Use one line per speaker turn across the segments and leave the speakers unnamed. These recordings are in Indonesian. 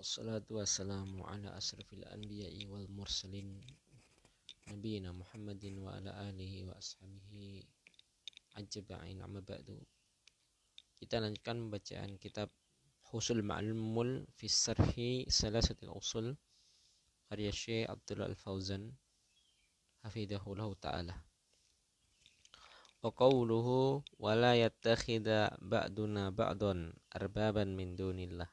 Wassalatu wassalamu ala asrafil anbiya'i wal mursalin nabiyina Muhammadin wa ala alihi wa ashabihi ajma'in, amma ba'du. Kita lanjutkan pembacaan kitab Husul Ma'lumul fi Sarhi Salasatil Usul karya Syekh Abdullah Al-Fauzan hafidhahullahu ta'ala. Wa qawluhu wa la yattakhidha ba'duna ba'dan arbaban min dunillah.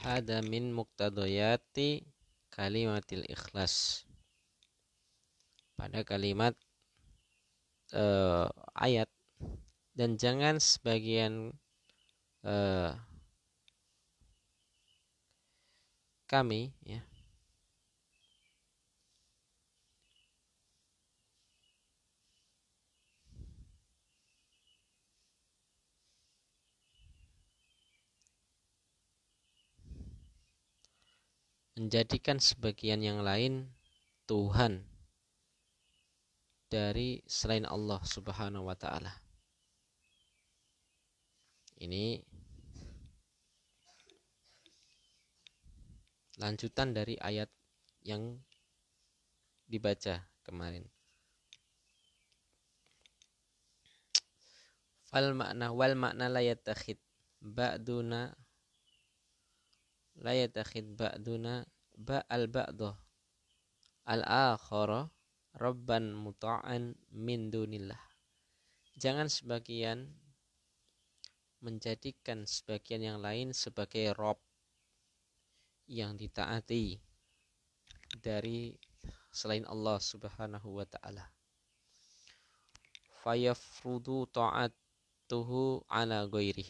Hada min muqtadayati kalimatil ikhlas. Pada kalimat ayat, dan jangan sebagian kami ya menjadikan sebagian yang lain Tuhan dari selain Allah Subhanahu wa ta'ala. Ini lanjutan dari ayat yang dibaca kemarin. Wal makna la yattakhid ba'duna ba'al ba'dah al-akhara rabban muta'an min dunillah. Jangan sebagian menjadikan sebagian yang lain sebagai Rob yang ditaati dari selain Allah Subhanahu wa ta'ala. Fayafrudu ta'atuhu ala ghairih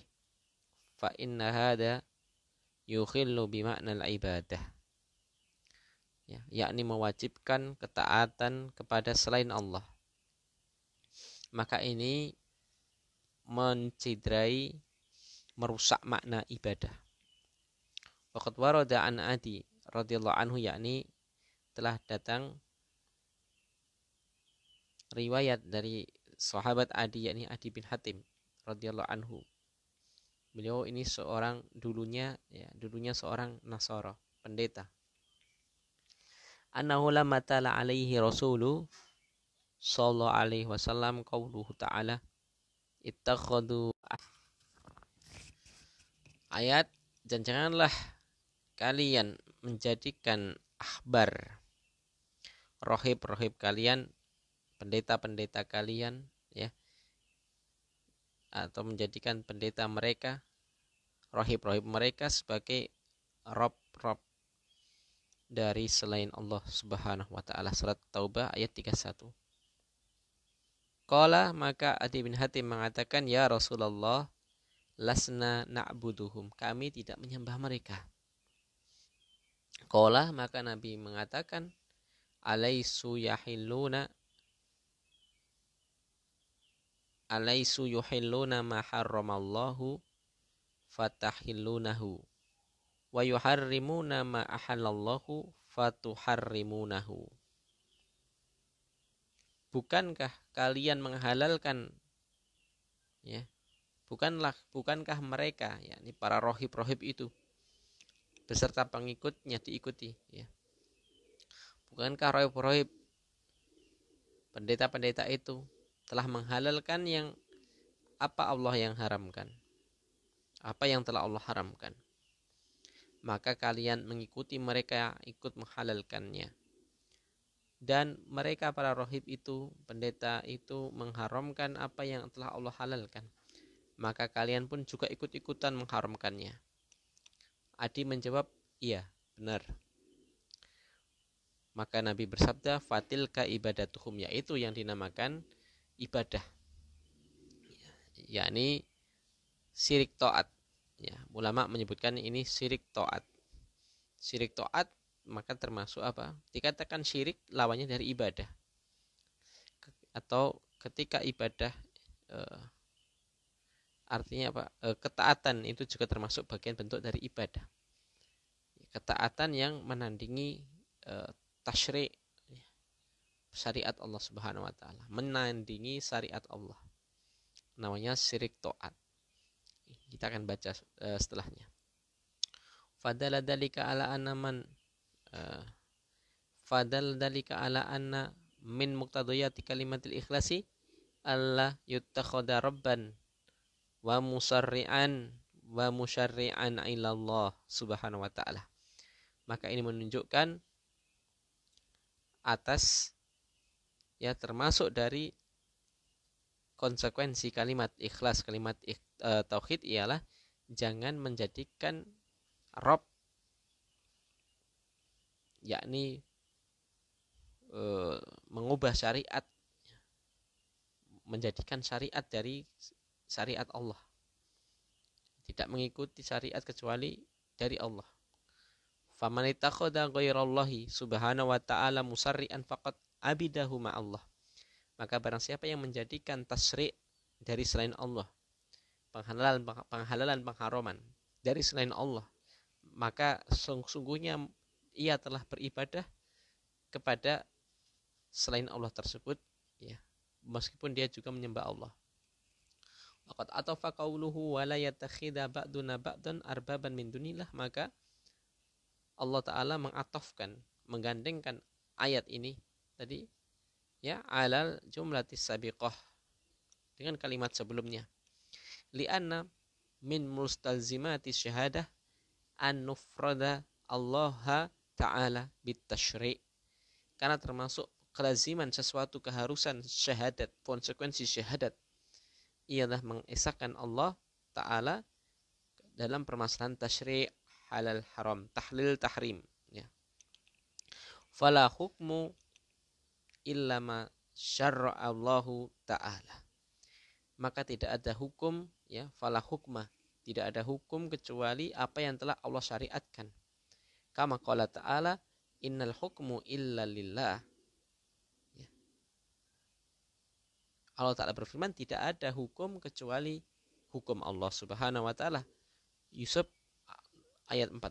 fa inna hada yukhillu bima'nal ibadah, ya, yakni mewajibkan ketaatan kepada selain Allah. Maka ini mencidrai, merusak makna ibadah. Waqad warada an Adi radhiyallahu anhu, yakni telah datang riwayat dari sahabat Adi, yakni Adi bin Hatim radhiyallahu anhu. Beliau ini dulunya seorang Nasara, pendeta. Annahu lamma tala alaihi rasulu sallallahu alaihi wasallam qauluhu ta'ala ittakhadhu ayat, dan janganlah kalian menjadikan ahbar, rohib kalian, pendeta kalian, ya, atau menjadikan pendeta mereka, rohib mereka sebagai rob dari selain Allah Subhanahu wa ta'ala. Surat Taubah ayat 31. Qala, maka Adi bin Hatim mengatakan, ya Rasulullah, lasna na'buduhum, kami tidak menyembah mereka. Qala, maka Nabi mengatakan, alaisu yuhilluna ma harramallahu fatahillunahu wa yuharrimuna ma ahallallahu fatuharrimunahu. Bukankah kalian menghalalkan, ya, bukankah mereka, yakni para rohib itu beserta pengikutnya diikuti, ya, bukankah rohib pendeta itu telah menghalalkan yang apa Allah yang haramkan, apa yang telah Allah haramkan, maka kalian mengikuti mereka, ikut menghalalkannya. Dan mereka para rohib itu, pendeta itu mengharamkan apa yang telah Allah halalkan, maka kalian pun juga ikut-ikutan mengharamkannya. Adi menjawab, iya, benar. Maka Nabi bersabda, fatilka ibadatuhum, yaitu yang dinamakan ibadah, yakni syirik taat. Ya, ulama menyebutkan ini syirik taat. Syirik taat maka termasuk apa? Dikatakan syirik lawannya dari ibadah. Atau ketika ibadah artinya apa? Ketaatan itu juga termasuk bagian bentuk dari ibadah. Ketaatan yang menandingi tasyri', syariat Allah Subhanahu wa ta'ala, menandingi syariat Allah, namanya syirik taat. Kita akan baca setelahnya. Fadala dalika ala anna man fadal dalika ala anna min muqtadiyati kalimatil ikhlasi alla yuttakhadha rabban wa musarri'an ilallah subhanahu wa ta'ala. Maka ini menunjukkan atas ya termasuk dari konsekuensi kalimat ikhlas, kalimat tauhid ialah jangan menjadikan Rabb, yakni mengubah syariat, menjadikan syariat dari syariat Allah, tidak mengikuti syariat kecuali dari Allah. Faman ittakhadha ghairallahi subhanahu wa ta'ala musarri'an faqad abidahu ma'allah. Maka barang siapa yang menjadikan tasyri' dari selain Allah, penghalalan pengharaman dari selain Allah, maka sungguhnya ia telah beribadah kepada selain Allah tersebut, ya, meskipun dia juga menyembah Allah. Waqad atafa qauluhu wa la yattakhidha ba'duna ba'dan arbaban min dunillah. Maka Allah Ta'ala mengatofkan, menggandengkan ayat ini tadi ya alal jumlatis sabiqah dengan kalimat sebelumnya. Li'anna min mustalzimati syahadah an nufrada Allah Ta'ala bitashri'. Karena termasuk kelaziman sesuatu, keharusan syahadat, konsekuensi syahadat ialah mengesahkan Allah Ta'ala dalam permasalahan tasyri' halal haram, tahlil tahrim, ya. Fala hukmu illa ma syarra Allahu Ta'ala. Maka tidak ada hukum, ya, fala hukmah, tidak ada hukum kecuali apa yang telah Allah syariatkan. Kama qala Ta'ala, innal hukmu illa lillah. Ya. Allah Ta'ala berfirman, tidak ada hukum kecuali hukum Allah Subhanahu wa Ta'ala. Yusuf ayat 40.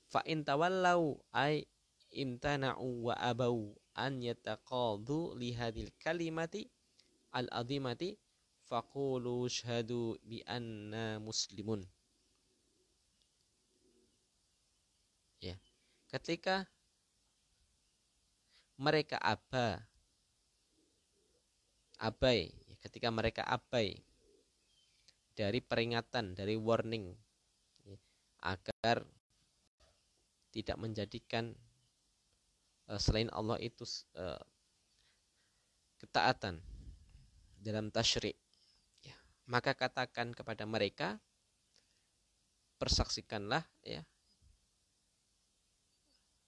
Fa in tawallau ay imtana'u wa abau an yataqadu li hadhil kalimati al-azimati faqulu syhadu bi anna muslimun. Ya. Ketika mereka abai, ketika mereka abai dari peringatan, dari warning, agar tidak menjadikan selain Allah itu ketaatan dalam tasyri', ya, maka katakan kepada mereka, persaksikanlah, ya,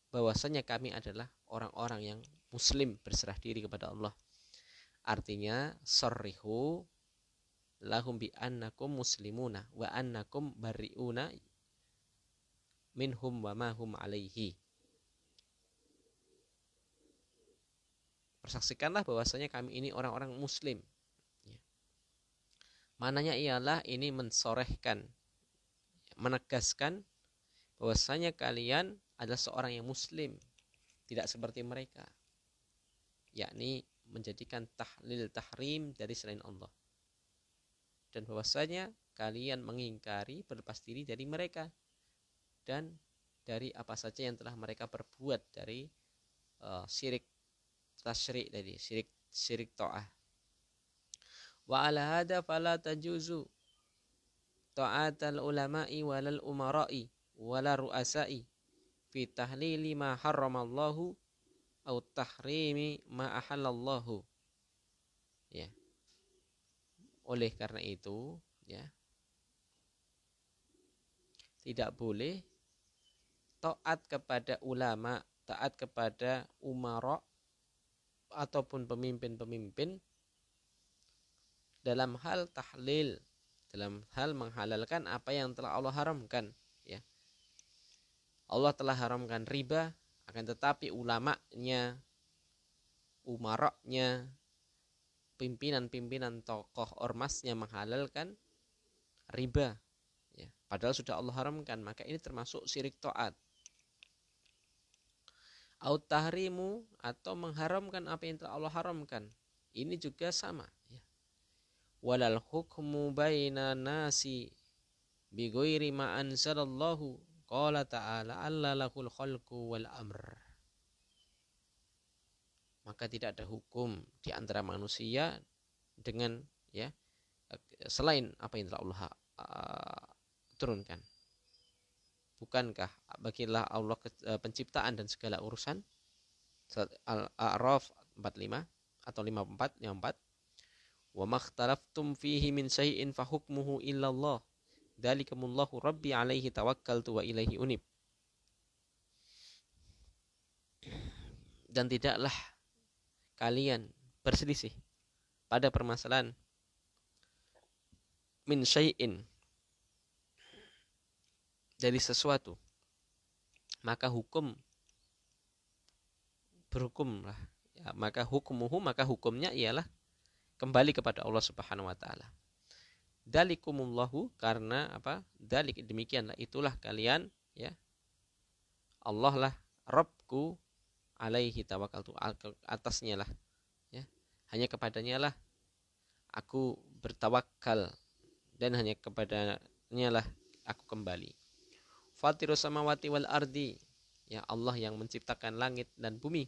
bahwasanya kami adalah orang-orang yang muslim, berserah diri kepada Allah. Artinya sarrihu lahum bi annakum muslimuna wa annakum bari'una minhum wa ma hum alaihi. Persaksikanlah bahwasanya kami ini orang-orang muslim, ya. Mananya ialah ini mensorehkan, menegaskan bahwasanya kalian adalah seorang yang muslim, tidak seperti mereka, yakni menjadikan tahlil tahrim dari selain Allah, dan bahwasanya kalian mengingkari, berlepas diri dari mereka dan dari apa saja yang telah mereka perbuat dari syirik tasyri' tadi, syirik ta'ah. Wa ala hada fala tajuzu ta'atal ulama'i walal umara'i wala ru'asa'i fi tahlili ma harramallahu au tahrimi ma ahallallahu. Ya. Oleh karena itu, ya, tidak boleh taat kepada ulama, taat kepada umara ataupun pemimpin-pemimpin dalam hal tahlil, dalam hal menghalalkan apa yang telah Allah haramkan, ya. Allah telah haramkan riba, akan tetapi ulamanya, umaranya, pimpinan-pimpinan tokoh ormasnya menghalalkan riba, ya, padahal sudah Allah haramkan, maka ini termasuk syirik taat. Au tahrimu, atau mengharamkan apa yang telah Allah haramkan, ini juga sama, ya. walal hukmu baina nasi bi ghairi ma anzalallahu qala ta'ala alla lahul khalqu wal amr. Maka tidak ada hukum di antara manusia dengan selain apa yang telah Allah turunkan. Bukankah bagilah Allah penciptaan dan segala urusan? Surat Al-A'raf 45 atau 54. Wa makhtalaftum fihi min syai'in fa hukmuhu illallah. Dzalikumullahu rabbi alaihi tawakkaltu wa ilaihi unib. Dan tidaklah kalian berselisih pada permasalahan min syai'in, dari sesuatu, maka berhukumlah, maka hukumnya ialah kembali kepada Allah Subhanahu wa taala. Dzalikumullahu, karena apa? Dzalik, demikianlah, itulah kalian, Allah lah Rabbku, alaihi tawakkaltu, atasnya lah, hanya kepadanya lah aku bertawakal, dan hanya kepadanya lah aku kembali. Fatirus samawati wal ardi, Allah yang menciptakan langit dan bumi.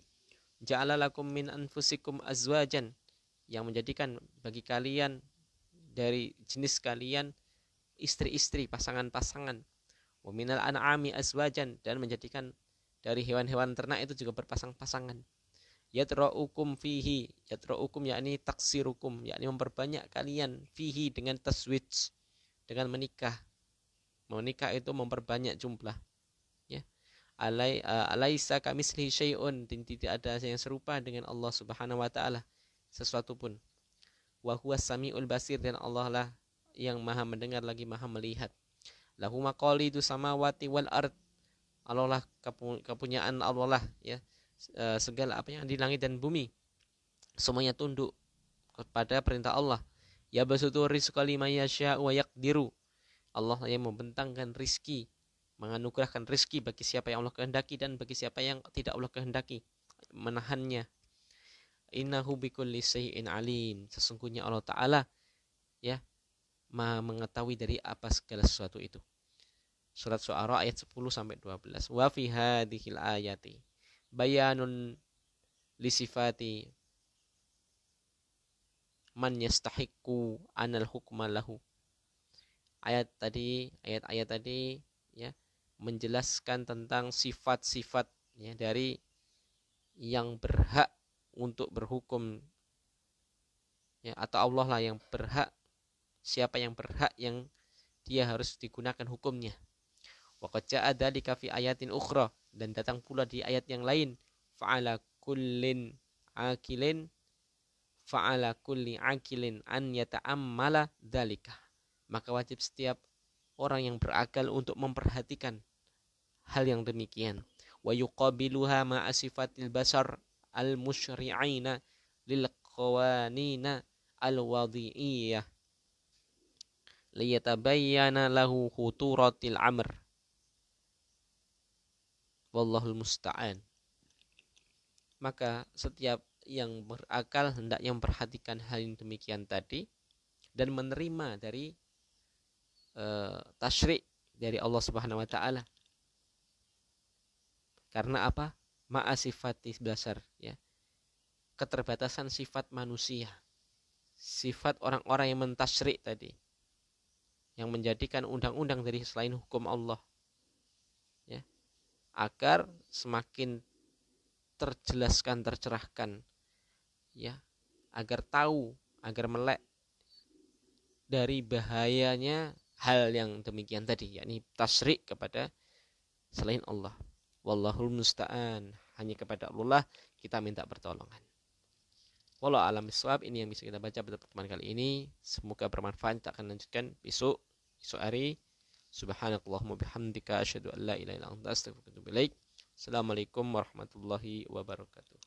Ja'ala lakum min anfusikum azwajan, yang menjadikan bagi kalian dari jenis kalian istri-istri, pasangan-pasangan. Wa minal an'ami azwajan, dan menjadikan dari hewan-hewan ternak itu juga berpasang-pasangan. Yatra'ukum fihi, yatra'ukum yakni taksirukum, yakni memperbanyak kalian, fihi dengan taswij, dengan menikah. Menikah itu memperbanyak jumlah. Alaisa kamislihi syai'un, tidak ada yang serupa dengan Allah Subhanahu wa taala sesuatu pun. Wa huwas samiul basir, dan Allah lah yang maha mendengar lagi maha melihat. Lahu maqalidu samawati wal ard, Allah lah kepunyaan Allah lah, segala apa yang di langit dan bumi semuanya tunduk kepada perintah Allah. Ya basutu rizqa liman yasha wa yaqdiru, Allah yang membentangkan rizki, menganugerahkan rizki bagi siapa yang Allah kehendaki dan bagi siapa yang tidak Allah kehendaki, menahannya. Innahu bikulli syai'in alim, sesungguhnya Allah Ta'ala maha mengetahui dari apa segala sesuatu itu. Surat Syu'ara ayat 10-12. Wa fi hadhil ayati bayanun li sifati man yastahiqqu anal hukma lahu. Ayat-ayat tadi menjelaskan tentang sifat-sifat dari yang berhak untuk berhukum, atau Allah lah yang berhak, siapa yang berhak yang dia harus digunakan hukumnya. Wa qad ja'a dzalika fi ayatin ukhra, dan datang pula di ayat yang lain, fa'ala kulli akilin an yata'ammala dzalika, maka wajib setiap orang yang berakal untuk memperhatikan hal yang demikian. Wa yuqabiluha ma'a sifatil basar al-musyri'ina lil qawanina al-wadhi'iyyah liyatabayyana lahu khuturatil amr. Wallahul musta'an. Maka setiap yang berakal hendaknya memperhatikan hal yang demikian tadi dan menerima dari tasyri' dari Allah Subhanahu wa taala. Karena apa? Ma'a sifatis dasar, keterbatasan sifat manusia, sifat orang-orang yang mentasyri' tadi, yang menjadikan undang-undang dari selain hukum Allah, agar semakin terjelaskan, tercerahkan, agar tahu, agar melek dari bahayanya hal yang demikian tadi, yakni tasyri' kepada selain Allah. Wallahul musta'an, hanya kepada Allah kita minta pertolongan. Wallahu a'lam bishawab. Ini yang bisa kita baca pada pertemuan kali ini, semoga bermanfaat. Kita akan lanjutkan besok hari. Subhanakallahumma bihamdika asyhadu an la ilaha illa anta astaghfiruka wa atubu ilaik. Assalamualaikum warahmatullahi wabarakatuh.